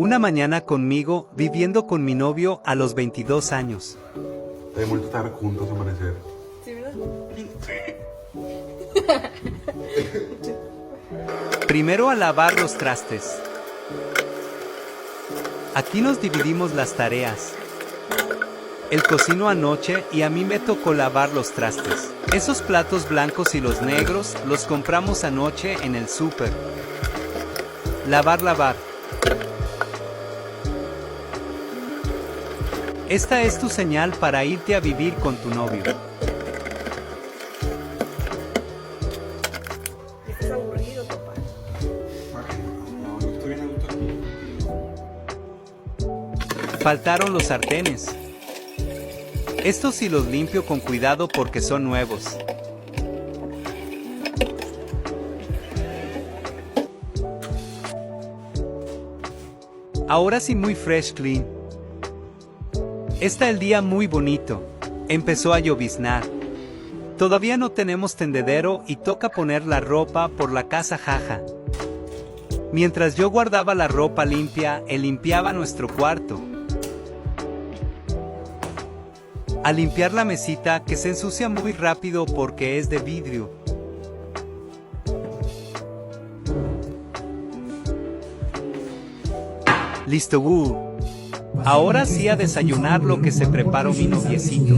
Una mañana conmigo, viviendo con mi novio a los 22 años. Está bonito estar juntos, amanecer. ¿Sí, verdad? Primero a lavar los trastes. Aquí nos dividimos las tareas. Él cocinó anoche y a mí me tocó lavar los trastes. Esos platos blancos y los negros los compramos anoche en el súper. Lavar. Esta es tu señal para irte a vivir con tu novio. ¿Estás aburrido, papá? No, yo estoy bien a gusto aquí. Faltaron los sartenes. Estos sí los limpio con cuidado porque son nuevos. Ahora sí muy fresh clean. Está el día muy bonito. Empezó a lloviznar. Todavía no tenemos tendedero y toca poner la ropa por la casa jaja. Mientras yo guardaba la ropa limpia, él limpiaba nuestro cuarto. A limpiar la mesita que se ensucia muy rápido porque es de vidrio. Listo, ahora sí a desayunar lo que se preparó mi noviecito.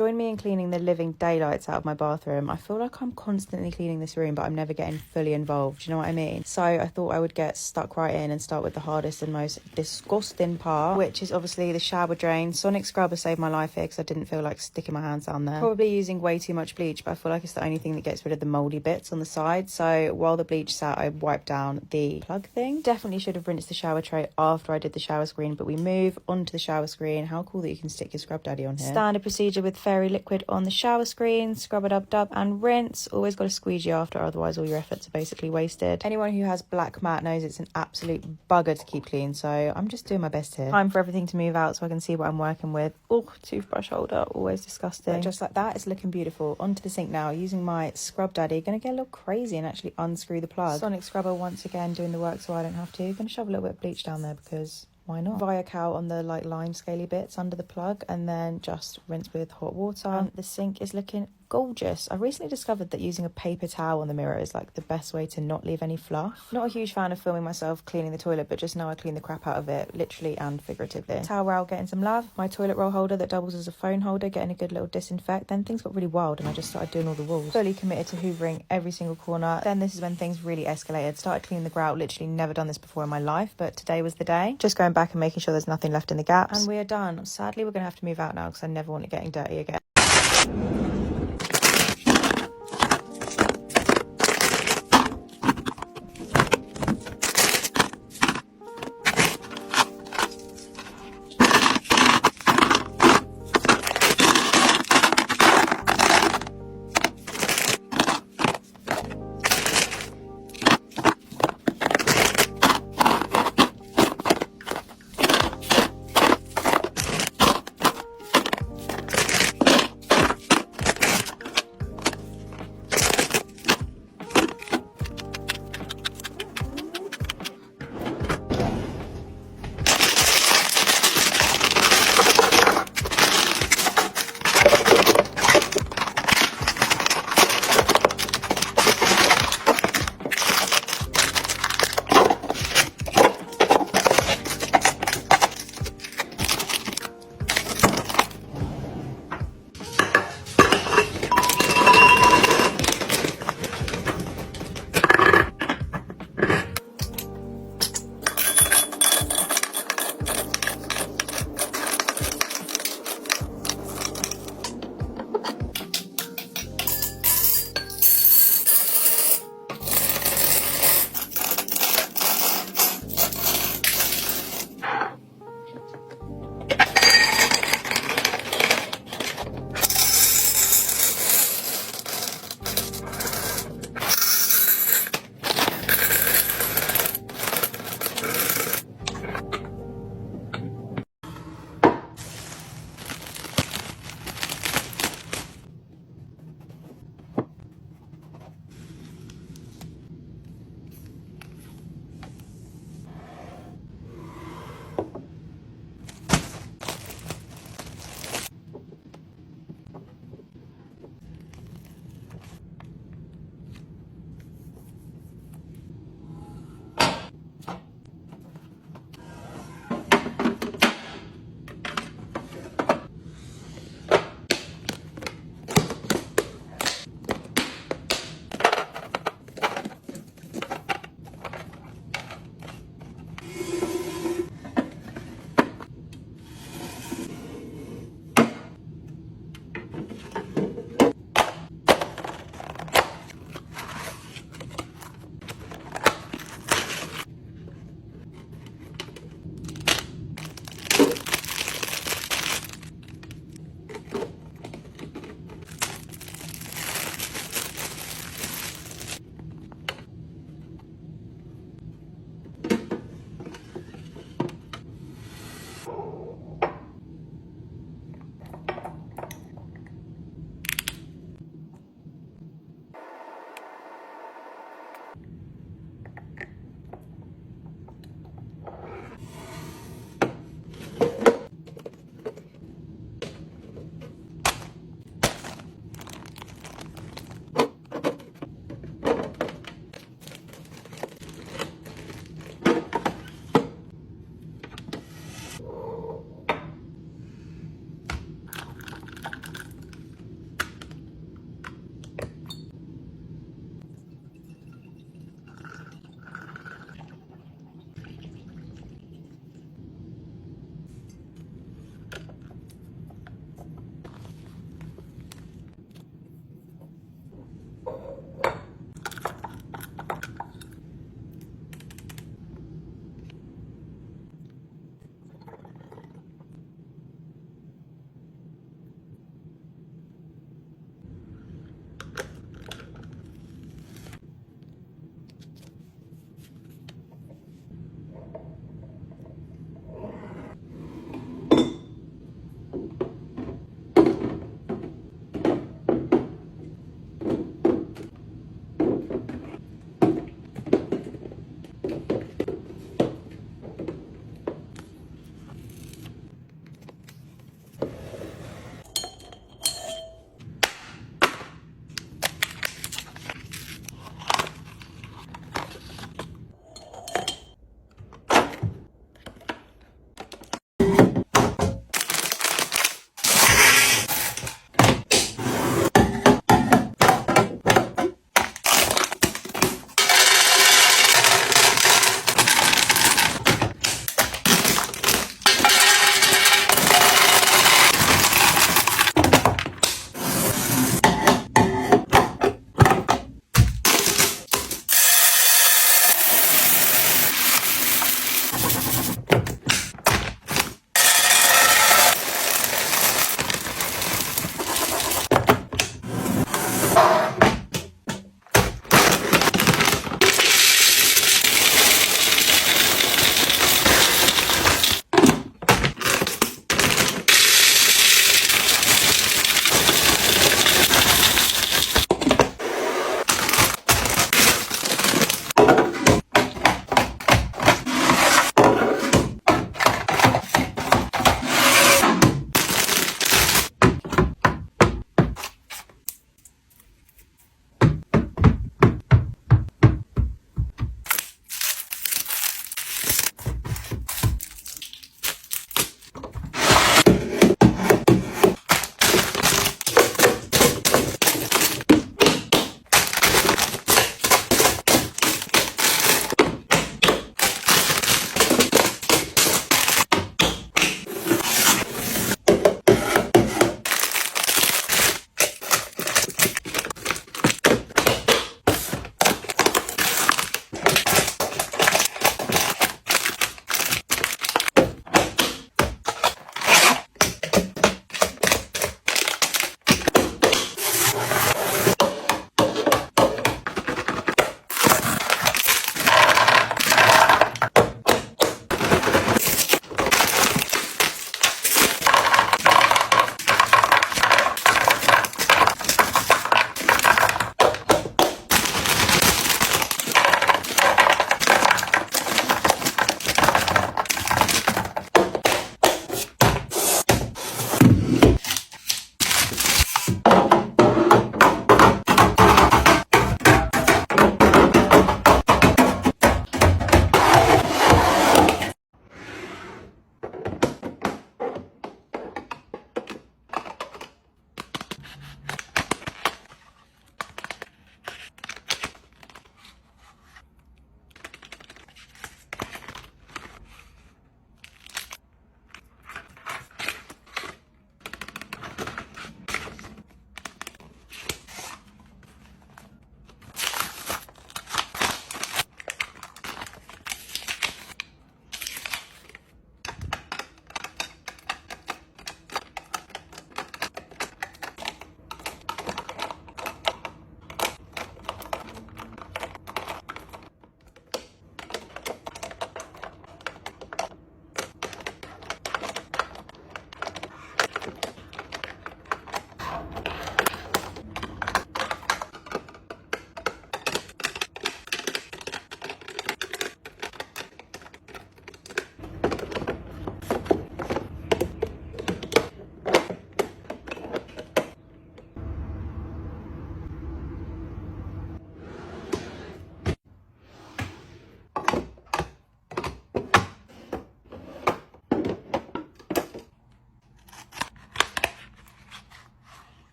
Join me in cleaning the living daylights out of my bathroom. I feel like I'm constantly cleaning this room, but I'm never getting fully involved. Do you know what I mean? So I thought I would get stuck right in and start with the hardest and most disgusting part, which is obviously the shower drain. Sonic Scrubber saved my life here because I didn't feel like sticking my hands down there. Probably using way too much bleach, but I feel like it's the only thing that gets rid of the mouldy bits on the side. So while the bleach sat, I wiped down the plug thing. Definitely should have rinsed the shower tray after I did the shower screen, but we move onto the shower screen. How cool that you can stick your Scrub Daddy on here. Standard procedure with fairy liquid on the shower screen, scrub it up, dub and rinse. Always got to squeegee after, otherwise all your efforts are basically wasted. Anyone who has black mat knows it's an absolute bugger to keep clean, so I'm just doing my best here. Time for everything to move out so I can see what I'm working with. Oh, toothbrush holder, always disgusting. But just like that, it's looking beautiful. Onto the sink now, using my Scrub Daddy. Gonna get a little crazy and actually unscrew the plug. Sonic Scrubber once again doing the work so I don't have to. Gonna shove a little bit of bleach down there because why not? Via cow on the lime scaly bits under the plug and then just rinse with hot water. And the sink is looking gorgeous. I recently discovered that using a paper towel on the mirror is like the best way to not leave any fluff. Not a huge fan of filming myself cleaning the toilet, but just know I clean the crap out of it, literally and figuratively. Towel roll getting some love. My toilet roll holder that doubles as a phone holder getting a good little disinfect. Then things got really wild and I just started doing all the walls. Fully committed to hoovering every single corner. Then this is when things really escalated. Started cleaning the grout. Literally never done this before in my life, but today was the day. Just going back and making sure there's nothing left in the gaps. And we are done. Sadly, we're going to have to move out now because I never want it getting dirty again.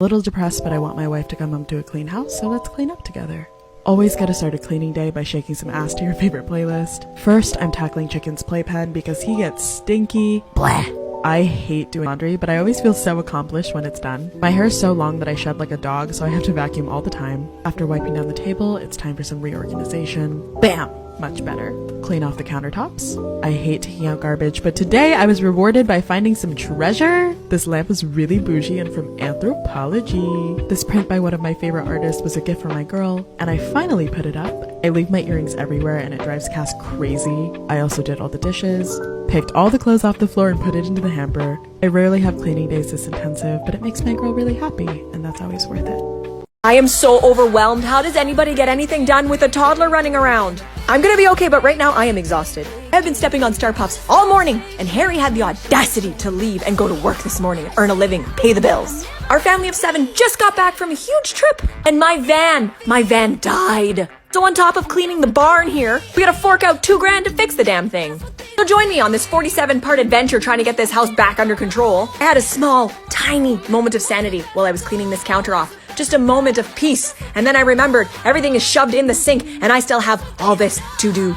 Little depressed, but I want my wife to come home to a clean house, so let's clean up together. Always gotta start a cleaning day by shaking some ass to your favorite playlist. First, I'm tackling Chicken's playpen because he gets stinky. Blah. I hate doing laundry, but I always feel so accomplished when it's done. My hair is so long that I shed like a dog, so I have to vacuum all the time. After wiping down the table, it's time for some reorganization. Bam! Much better. Clean off the countertops. I hate taking out garbage, but today I was rewarded by finding some treasure. This lamp was really bougie and from Anthropology. This print by one of my favorite artists was a gift for my girl, and I finally put it up. I leave my earrings everywhere and it drives Cass crazy. I also did all the dishes, picked all the clothes off the floor and put it into the hamper. I rarely have cleaning days this intensive, but it makes my girl really happy, and that's always worth it. I am so overwhelmed. How does anybody get anything done with a toddler running around? I'm gonna be okay, but right now I am exhausted. I've been stepping on Star Puffs all morning, and Harry had the audacity to leave and go to work this morning and earn a living, pay the bills. Our family of 7 just got back from a huge trip, and my van died. So on top of cleaning the barn here, we gotta fork out $2,000 to fix the damn thing. So join me on this 47-part adventure trying to get this house back under control. I had a small, tiny moment of sanity while I was cleaning this counter off. Just a moment of peace. And then I remembered everything is shoved in the sink and I still have all this to do.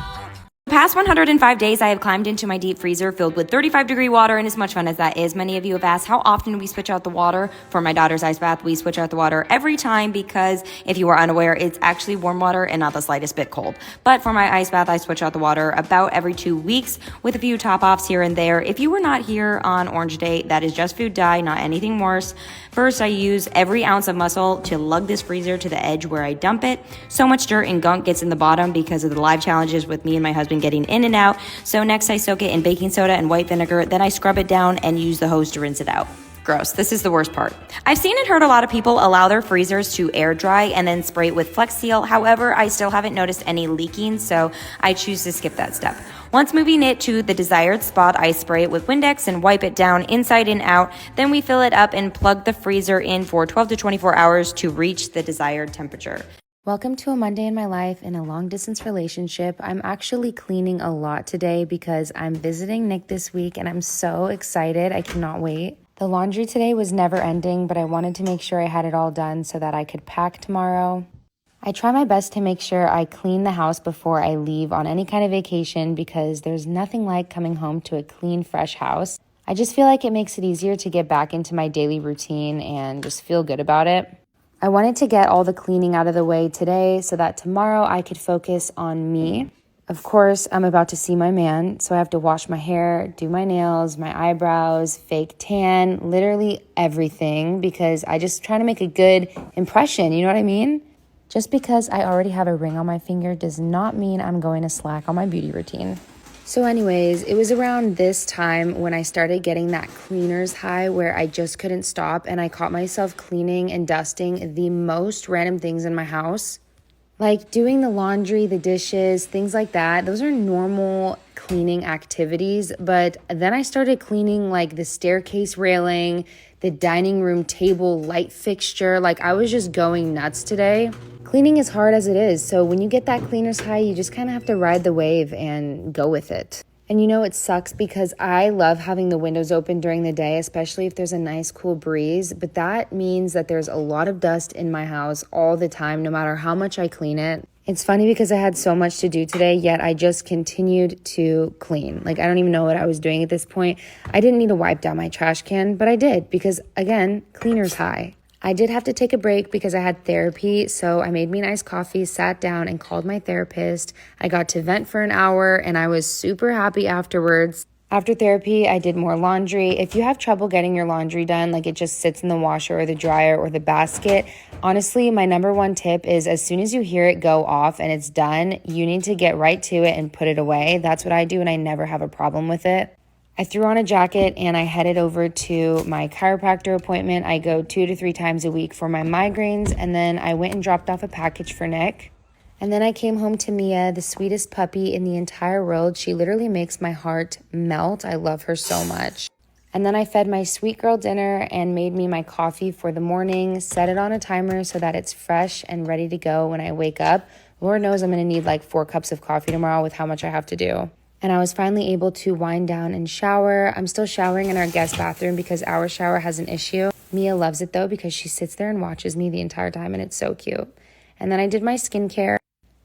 The past 105 days, I have climbed into my deep freezer filled with 35-degree water, and as much fun as that is, many of you have asked how often we switch out the water. For my daughter's ice bath, we switch out the water every time because, if you are unaware, it's actually warm water and not the slightest bit cold. But for my ice bath, I switch out the water about every 2 weeks with a few top-offs here and there. If you were not here on Orange Day, that is just food dye, not anything worse. First, I use every ounce of muscle to lug this freezer to the edge where I dump it. So much dirt and gunk gets in the bottom because of the live challenges with me and my husband getting in and out. So next I soak it in baking soda and white vinegar, then I scrub it down and use the hose to rinse it out. Gross. This is the worst part. I've seen and heard a lot of people allow their freezers to air dry and then spray it with Flex Seal. However, I still haven't noticed any leaking, so I choose to skip that step. Once moving it to the desired spot, I spray it with Windex and wipe it down inside and out. Then we fill it up and plug the freezer in for 12 to 24 hours to reach the desired temperature. Welcome to a Monday in my life in a long-distance relationship. I'm actually cleaning a lot today because I'm visiting Nick this week and I'm so excited. I cannot wait. The laundry today was never ending, but I wanted to make sure I had it all done so that I could pack tomorrow. I try my best to make sure I clean the house before I leave on any kind of vacation because there's nothing like coming home to a clean, fresh house. I just feel like it makes it easier to get back into my daily routine and just feel good about it. I wanted to get all the cleaning out of the way today so that tomorrow I could focus on me. Of course, I'm about to see my man, so I have to wash my hair, do my nails, my eyebrows, fake tan, literally everything because I just try to make a good impression, you know what I mean? Just because I already have a ring on my finger does not mean I'm going to slack on my beauty routine. So anyways, it was around this time when I started getting that cleaner's high where I just couldn't stop and I caught myself cleaning and dusting the most random things in my house. Like doing the laundry, the dishes, things like that. Those are normal cleaning activities. But then I started cleaning like the staircase railing, the dining room table light fixture. Like I was just going nuts today. Cleaning is hard as it is, so when you get that cleaner's high, you just kind of have to ride the wave and go with it. And you know, it sucks because I love having the windows open during the day, especially if there's a nice cool breeze, but that means that there's a lot of dust in my house all the time, no matter how much I clean it. It's funny because I had so much to do today, yet I just continued to clean. Like, I don't even know what I was doing at this point. I didn't need to wipe down my trash can, but I did because, again, cleaner's high. I did have to take a break because I had therapy, so I made me an iced coffee, sat down, and called my therapist. I got to vent for an hour, and I was super happy afterwards. After therapy, I did more laundry. If you have trouble getting your laundry done, like it just sits in the washer or the dryer or the basket, honestly, my number one tip is as soon as you hear it go off and it's done, you need to get right to it and put it away. That's what I do, and I never have a problem with it. I threw on a jacket and I headed over to my chiropractor appointment. I go 2 to 3 times a week for my migraines, and then I went and dropped off a package for Nick. And then I came home to Mia, the sweetest puppy in the entire world. She literally makes my heart melt. I love her so much. And then I fed my sweet girl dinner and made me my coffee for the morning, set it on a timer so that it's fresh and ready to go when I wake up. Lord knows I'm going to need like 4 cups of coffee tomorrow with how much I have to do. And I was finally able to wind down and shower. I'm still showering in our guest bathroom because our shower has an issue. Mia loves it though because she sits there and watches me the entire time and it's so cute. And then I did my skincare.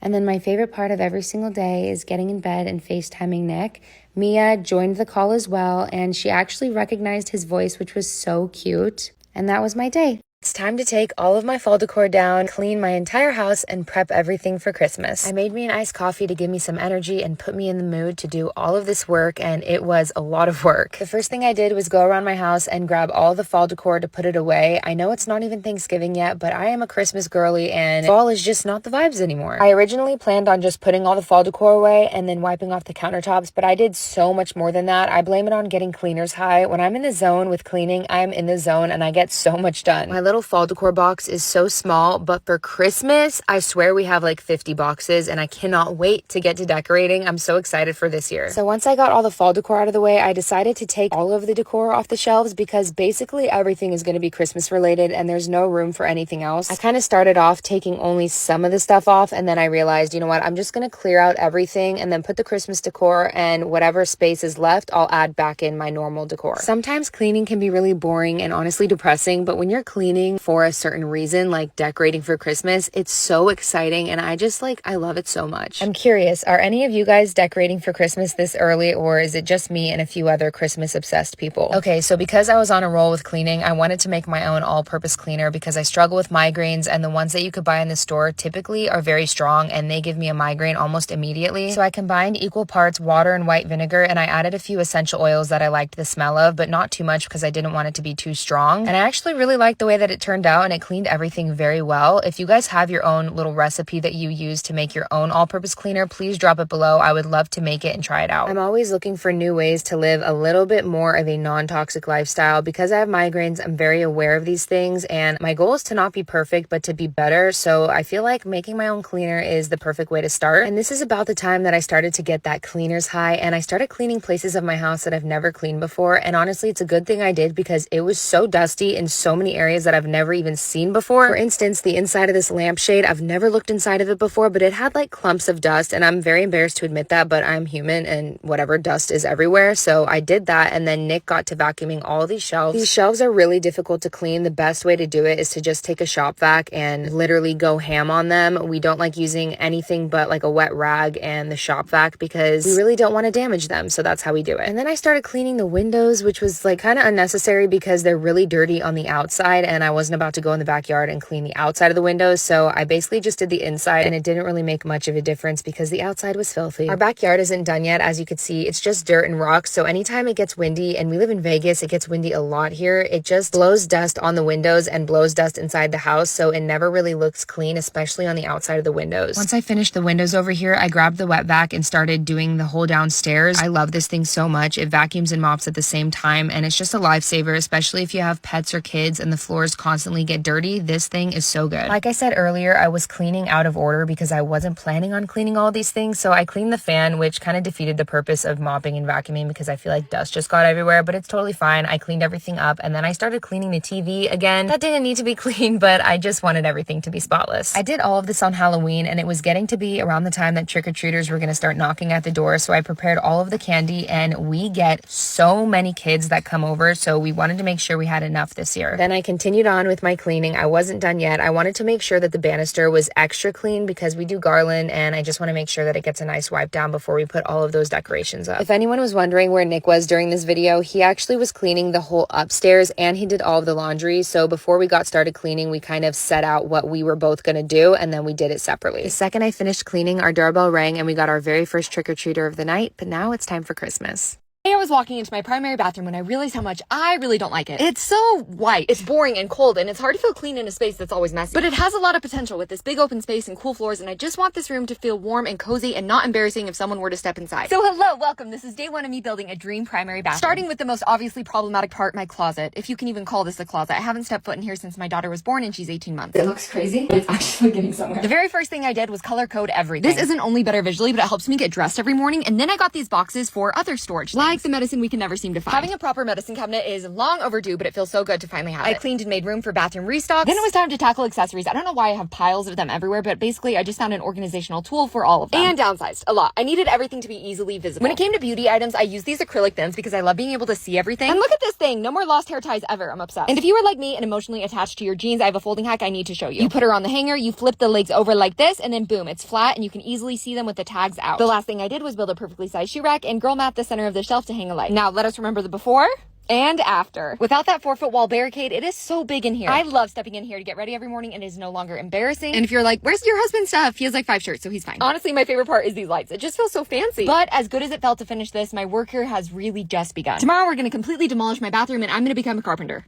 And then my favorite part of every single day is getting in bed and FaceTiming Nick. Mia joined the call as well, and she actually recognized his voice, which was so cute. And that was my day. It's time to take all of my fall decor down, clean my entire house, and prep everything for Christmas. I made me an iced coffee to give me some energy and put me in the mood to do all of this work, and it was a lot of work. The first thing I did was go around my house and grab all the fall decor to put it away. I know it's not even Thanksgiving yet, but I am a Christmas girly, and fall is just not the vibes anymore. I originally planned on just putting all the fall decor away and then wiping off the countertops, but I did so much more than that. I blame it on getting cleaner's high. When I'm in the zone with cleaning, I'm in the zone and I get so much done. My little fall decor box is so small, but for Christmas, I swear we have like 50 boxes and I cannot wait to get to decorating. I'm so excited for this year. So once I got all the fall decor out of the way, I decided to take all of the decor off the shelves because basically everything is going to be Christmas related and there's no room for anything else. I kind of started off taking only some of the stuff off and then I realized, you know what, I'm just going to clear out everything and then put the Christmas decor, and whatever space is left, I'll add back in my normal decor. Sometimes cleaning can be really boring and honestly depressing, but when you're cleaning for a certain reason, like decorating for Christmas, it's so exciting and I love it so much. I'm curious, are any of you guys decorating for Christmas this early, or is it just me and a few other Christmas obsessed people? Okay, so because I was on a roll with cleaning, I wanted to make my own all-purpose cleaner because I struggle with migraines, and the ones that you could buy in the store typically are very strong and they give me a migraine almost immediately. So I combined equal parts water and white vinegar, and I added a few essential oils that I liked the smell of, but not too much because I didn't want it to be too strong. And I actually really liked the way that it turned out, and it cleaned everything very well. If you guys have your own little recipe that you use to make your own all-purpose cleaner, please drop it below. I would love to make it and try it out. I'm always looking for new ways to live a little bit more of a non-toxic lifestyle. Because I have migraines, I'm very aware of these things, and my goal is to not be perfect, but to be better. So I feel like making my own cleaner is the perfect way to start. And this is about the time that I started to get that cleaner's high, and I started cleaning places of my house that I've never cleaned before. And honestly, it's a good thing I did because it was so dusty in so many areas that I've never even seen before. For instance, the inside of this lampshade, I've never looked inside of it before, but it had like clumps of dust, and I'm very embarrassed to admit that, but I'm human and whatever, dust is everywhere. So I did that, and then Nick got to vacuuming all these shelves. These shelves are really difficult to clean. The best way to do it is to just take a shop vac and literally go ham on them. We don't like using anything but like a wet rag and the shop vac because we really don't want to damage them. So that's how we do it. And then I started cleaning the windows, which was like kind of unnecessary because they're really dirty on the outside, and I wasn't about to go in the backyard and clean the outside of the windows. So I basically just did the inside, and it didn't really make much of a difference because the outside was filthy. Our backyard isn't done yet. As you can see, it's just dirt and rocks. So anytime it gets windy, and we live in Vegas, it gets windy a lot here, it just blows dust on the windows and blows dust inside the house. So it never really looks clean, especially on the outside of the windows. Once I finished the windows over here, I grabbed the wet vac and started doing the whole downstairs. I love this thing so much. It vacuums and mops at the same time, and it's just a lifesaver, especially if you have pets or kids and the floors constantly get dirty. This thing is so good. Like I said earlier, I was cleaning out of order because I wasn't planning on cleaning all these things. So I cleaned the fan, which kind of defeated the purpose of mopping and vacuuming because I feel like dust just got everywhere, but it's totally fine. I cleaned everything up, and then I started cleaning the TV again. That didn't need to be clean, but I just wanted everything to be spotless. I did all of this on Halloween, and it was getting to be around the time that trick-or-treaters were going to start knocking at the door. So I prepared all of the candy, and we get so many kids that come over, so we wanted to make sure we had enough this year. Then I continued on with my cleaning. I wasn't done yet. I wanted to make sure that the banister was extra clean because we do garland, and I just want to make sure that it gets a nice wipe down before we put all of those decorations up. If anyone was wondering where Nick was during this video, he actually was cleaning the whole upstairs, and he did all of the laundry. So before we got started cleaning, we kind of set out what we were both going to do, and then we did it separately. The second I finished cleaning, our doorbell rang, and we got our very first trick-or-treater of the night, but now it's time for Christmas. I was walking into my primary bathroom when I realized how much I really don't like it. It's so white. It's boring and cold, and it's hard to feel clean in a space that's always messy. But it has a lot of potential with this big open space and cool floors, and I just want this room to feel warm and cozy and not embarrassing if someone were to step inside. So hello, welcome. This is day one of me building a dream primary bathroom. Starting with the most obviously problematic part, my closet. If you can even call this a closet. I haven't stepped foot in here since my daughter was born, and she's 18 months. It looks crazy, but it's actually getting somewhere. The very first thing I did was color code everything. This isn't only better visually, but it helps me get dressed every morning, and then I got these boxes for other storage things. Like the medicine we can never seem to find. Having a proper medicine cabinet is long overdue, but it feels so good to finally have it. I cleaned and made room for bathroom restocks. Then it was time to tackle accessories. I don't know why I have piles of them everywhere, but basically I just found an organizational tool for all of them. And downsized a lot. I needed everything to be easily visible. When it came to beauty items, I used these acrylic bins because I love being able to see everything. And look at this thing. No more lost hair ties ever. I'm obsessed. And if you are like me and emotionally attached to your jeans, I have a folding hack I need to show you. You put her on the hanger, you flip the legs over like this, and then boom, it's flat and you can easily see them with the tags out. The last thing I did was build a perfectly sized shoe rack and girl mat the center of the shelf to hang a light. Now let us remember the before and after. Without that 4-foot wall barricade, it is so big in here. I love stepping in here to get ready every morning and it is no longer embarrassing. And if you're like, where's your husband's stuff? He has like 5 shirts, so he's fine. Honestly, my favorite part is these lights. It just feels so fancy. But as good as it felt to finish this, my work here has really just begun. Tomorrow, we're going to completely demolish my bathroom and I'm going to become a carpenter.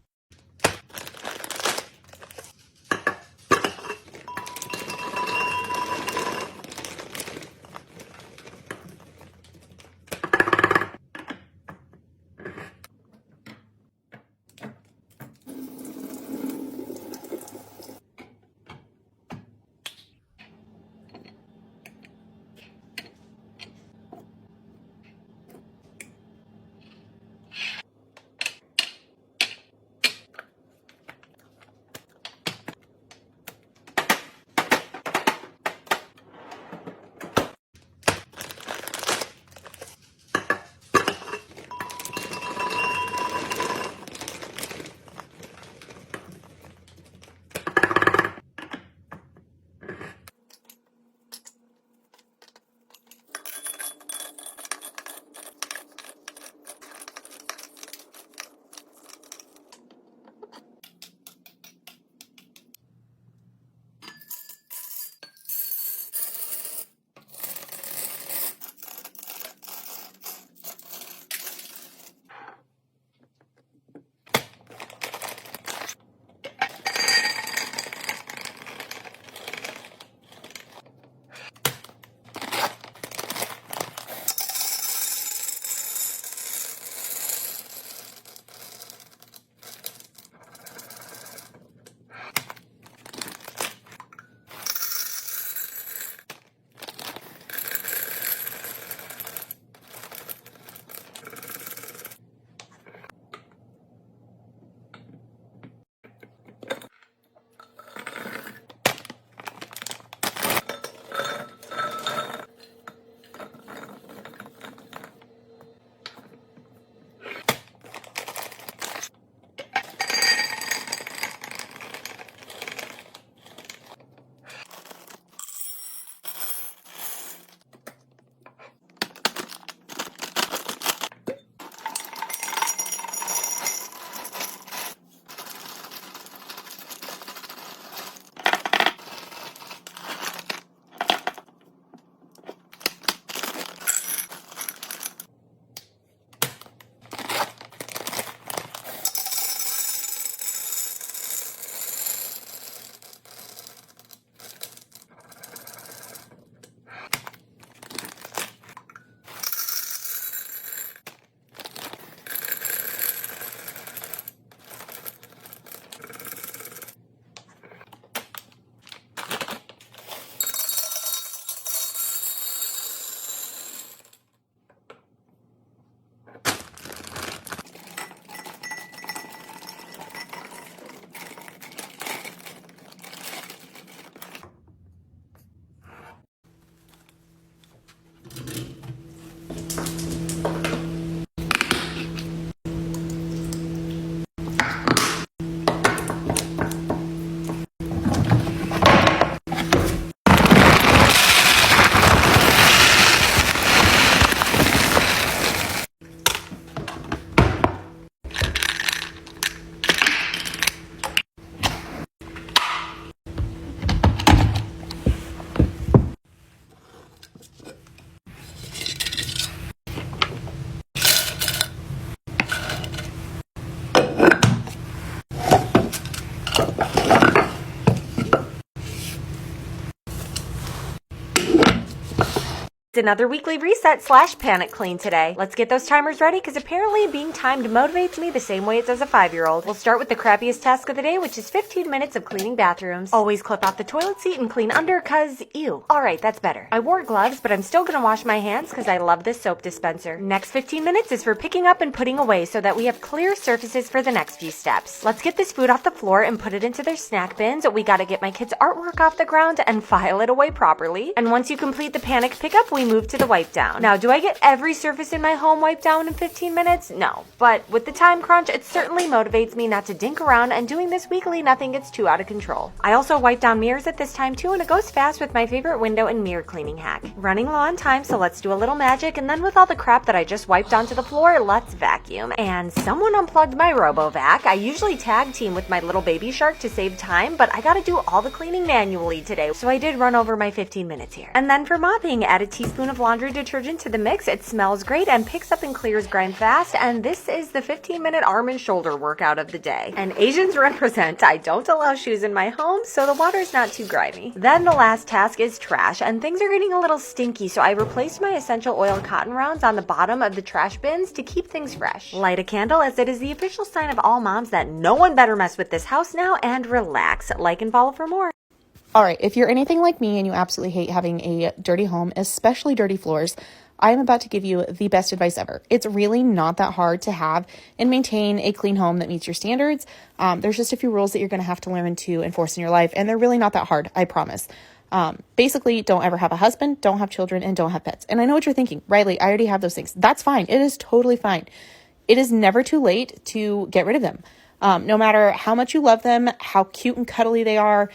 It's another weekly reset / panic clean today. Let's get those timers ready because apparently being timed motivates me the same way it does a 5-year-old. We'll start with the crappiest task of the day, which is 15 minutes of cleaning bathrooms. Always clip off the toilet seat and clean under cause ew. Alright, that's better. I wore gloves, but I'm still gonna wash my hands because I love this soap dispenser. Next 15 minutes is for picking up and putting away so that we have clear surfaces for the next few steps. Let's get this food off the floor and put it into their snack bins. We gotta get my kids' artwork off the ground and file it away properly. And once you complete the panic pickup, we move to the wipe down. Now, do I get every surface in my home wiped down in 15 minutes? No. But with the time crunch, it certainly motivates me not to dink around, and doing this weekly, nothing gets too out of control. I also wipe down mirrors at this time too, and it goes fast with my favorite window and mirror cleaning hack. Running low on time, so let's do a little magic, and then with all the crap that I just wiped onto the floor, let's vacuum. And someone unplugged my RoboVac. I usually tag team with my little baby shark to save time, but I gotta do all the cleaning manually today, so I did run over my 15 minutes here. And then for mopping, add a teaspoon of laundry detergent to the mix. It smells great and picks up and clears grime fast, and this is the 15-minute arm and shoulder workout of the day. And Asians represent. I don't allow shoes in my home, so the water's not too grimy. Then the last task is trash, and things are getting a little stinky, so I replaced my essential oil cotton rounds on the bottom of the trash bins to keep things fresh. Light a candle, as it is the official sign of all moms that no one better mess with this house now, and relax. Like and follow for more. All right, if you're anything like me and you absolutely hate having a dirty home, especially dirty floors, I am about to give you the best advice ever. It's really not that hard to have and maintain a clean home that meets your standards. There's just a few rules that you're going to have to learn to enforce in your life, and they're really not that hard, I promise. Basically, don't ever have a husband, don't have children, and don't have pets. And I know what you're thinking, Riley, I already have those things. That's fine. It is totally fine. It is never too late to get rid of them. No matter how much you love them, how cute and cuddly they are,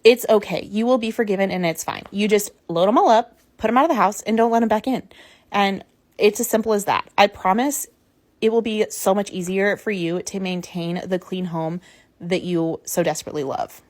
it's okay. You will be forgiven and it's fine. You just load them all up, put them out of the house, and don't let them back in. And it's as simple as that. I promise it will be so much easier for you to maintain the clean home that you so desperately love.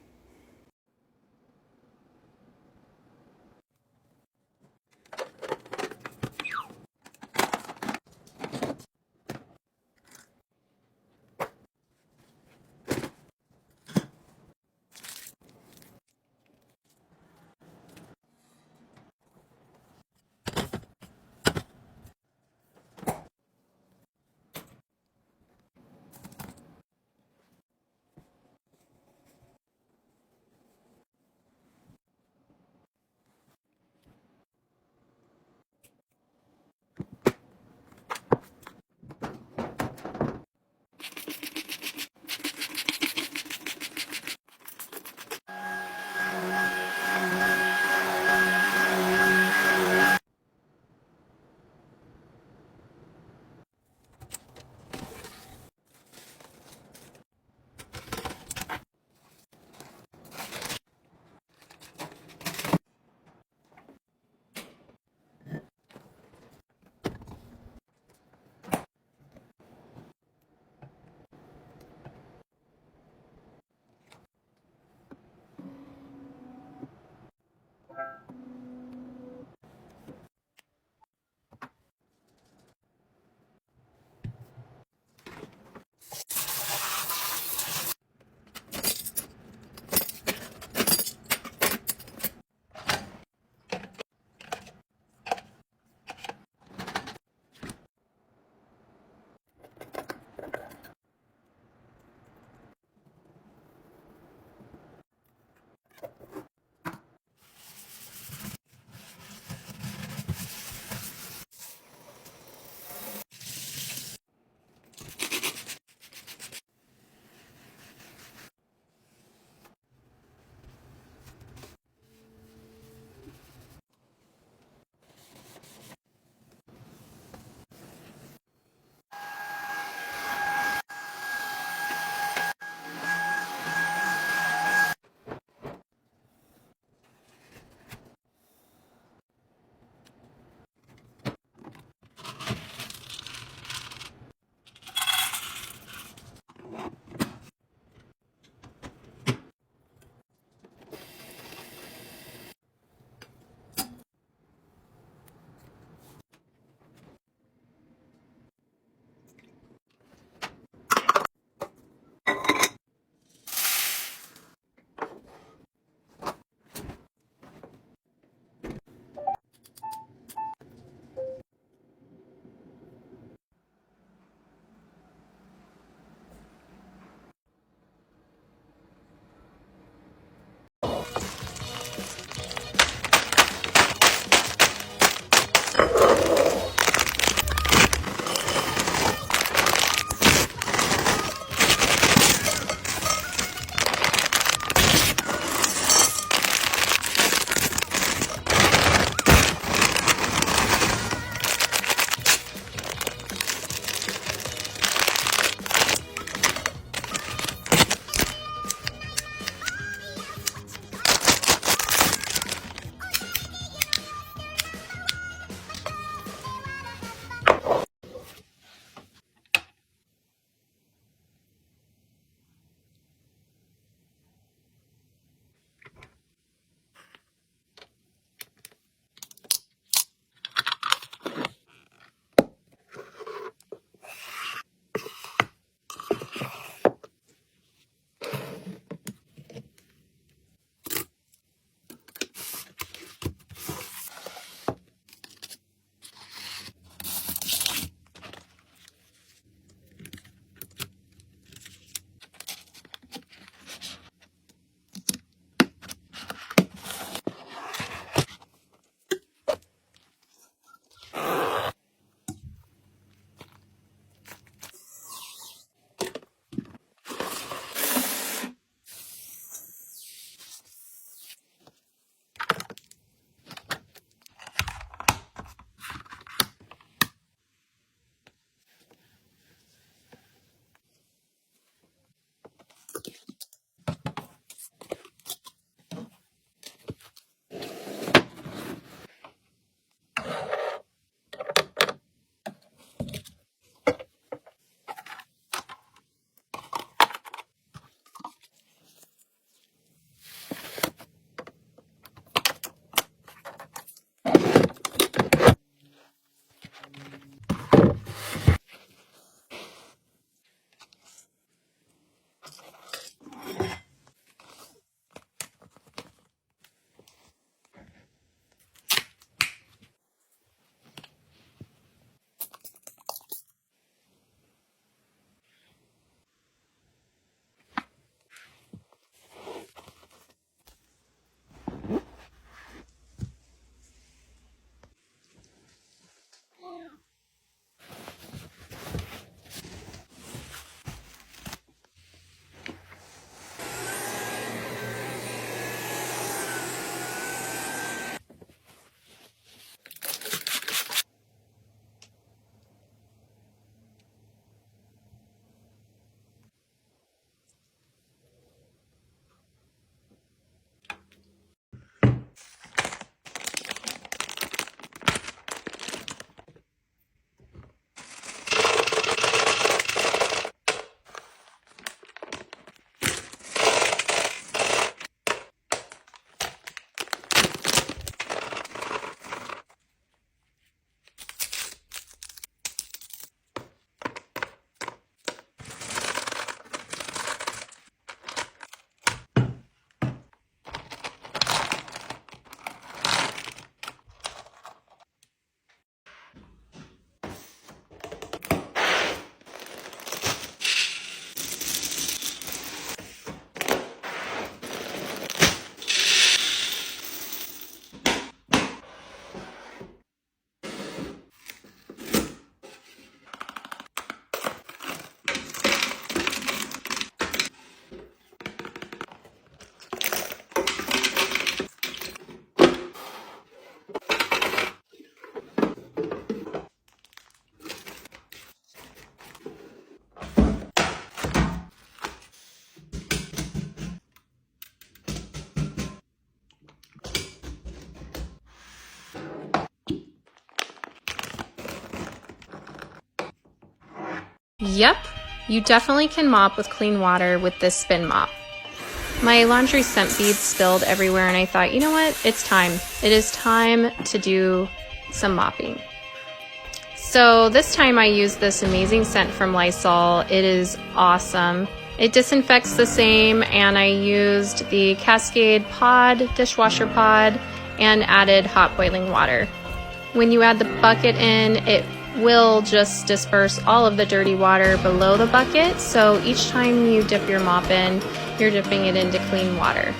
Yep, you definitely can mop with clean water with this spin mop. My laundry scent beads spilled everywhere and I thought, you know what, it's time. It is time to do some mopping. So this time I used this amazing scent from Lysol. It is awesome. It disinfects the same, and I used the Cascade pod, dishwasher pod, and added hot boiling water. When you add the bucket in, it will just disperse all of the dirty water below the bucket, so each time you dip your mop in, you're dipping it into clean water.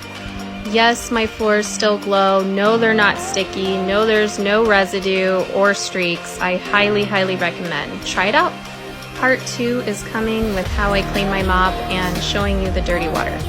Yes, my floors still glow. No, they're not sticky. No, there's no residue or streaks. I highly, highly recommend. Try it out. Part 2 is coming with how I clean my mop and showing you the dirty water.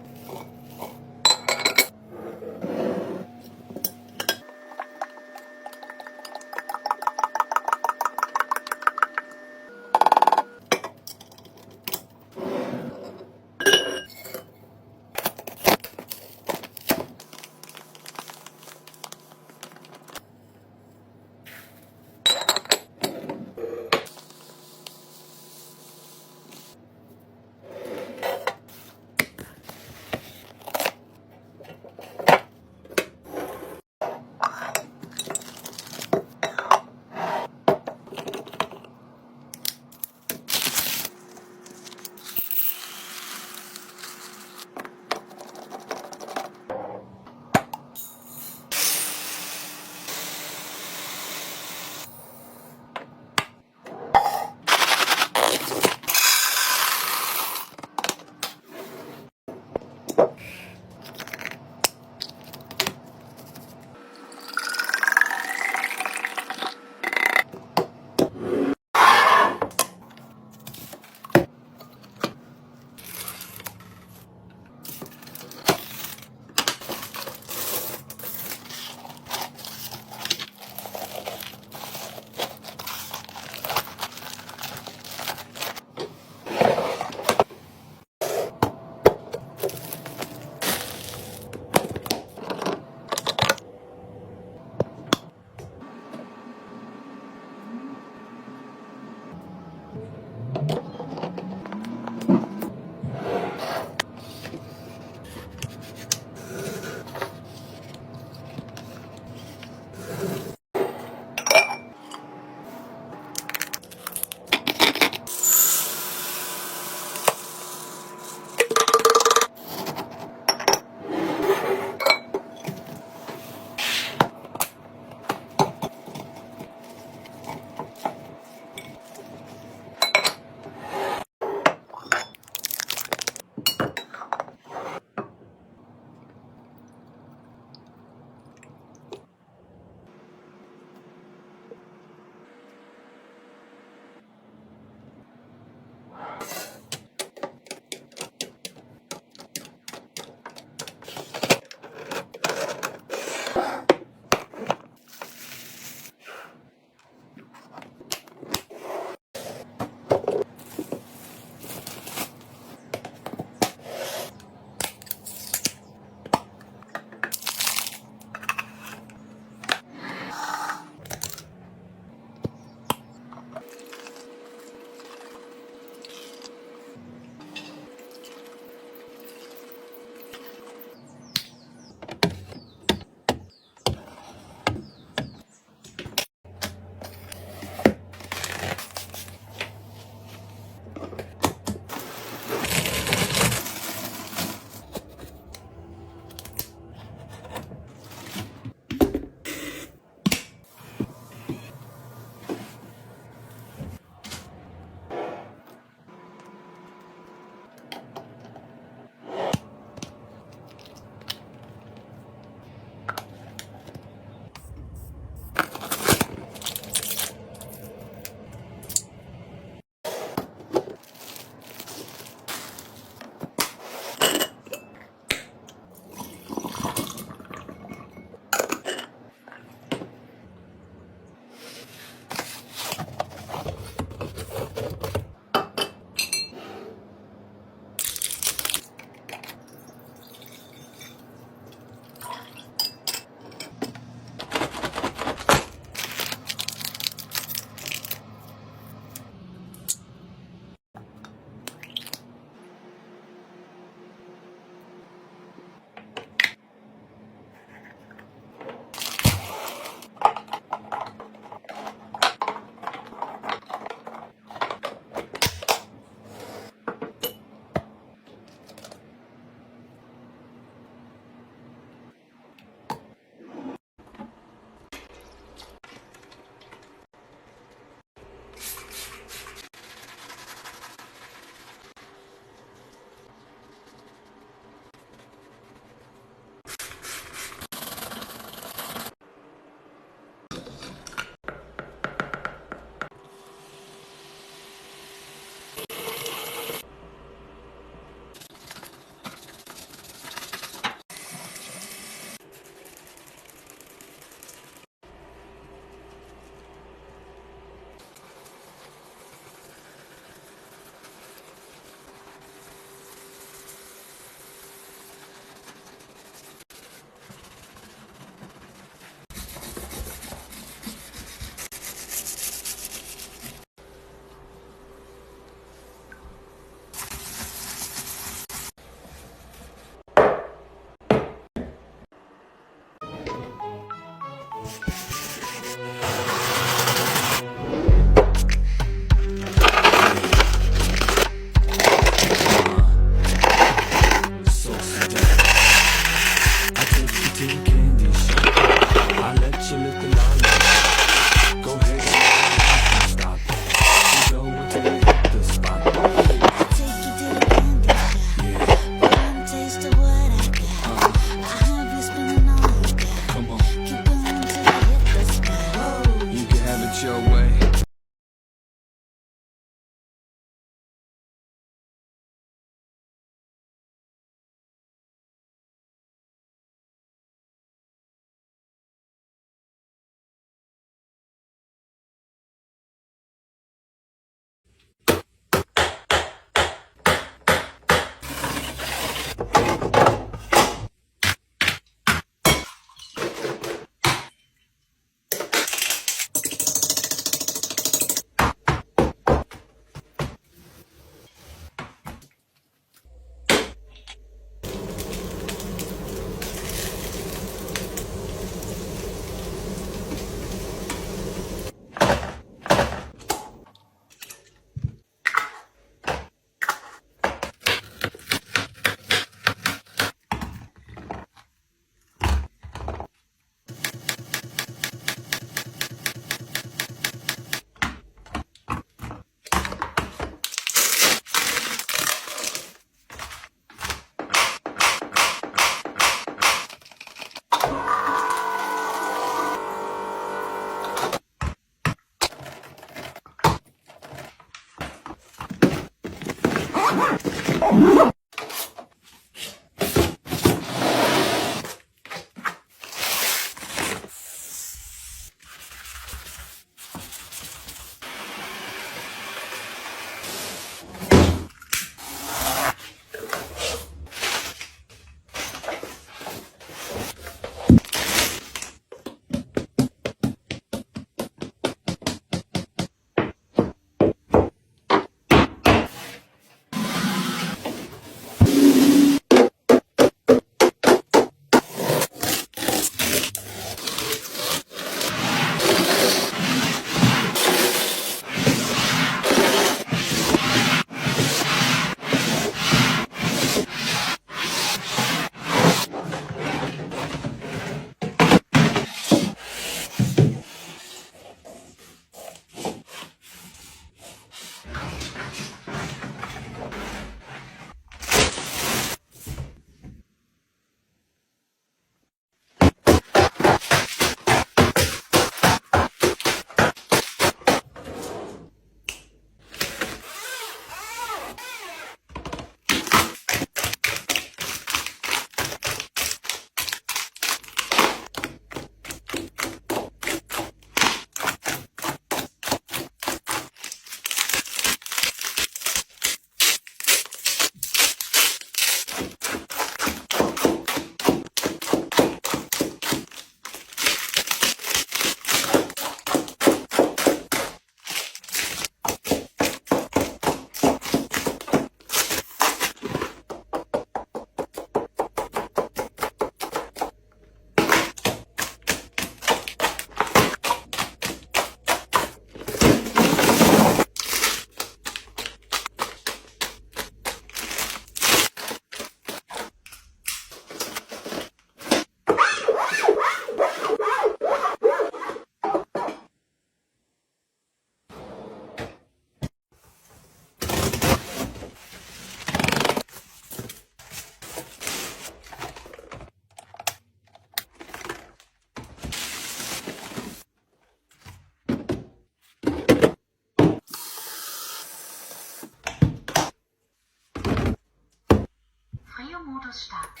Modus starten.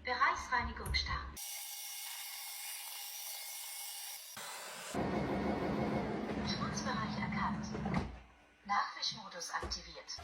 Bereichsreinigung starten. Schmutzbereich erkannt. Nachwischmodus aktiviert.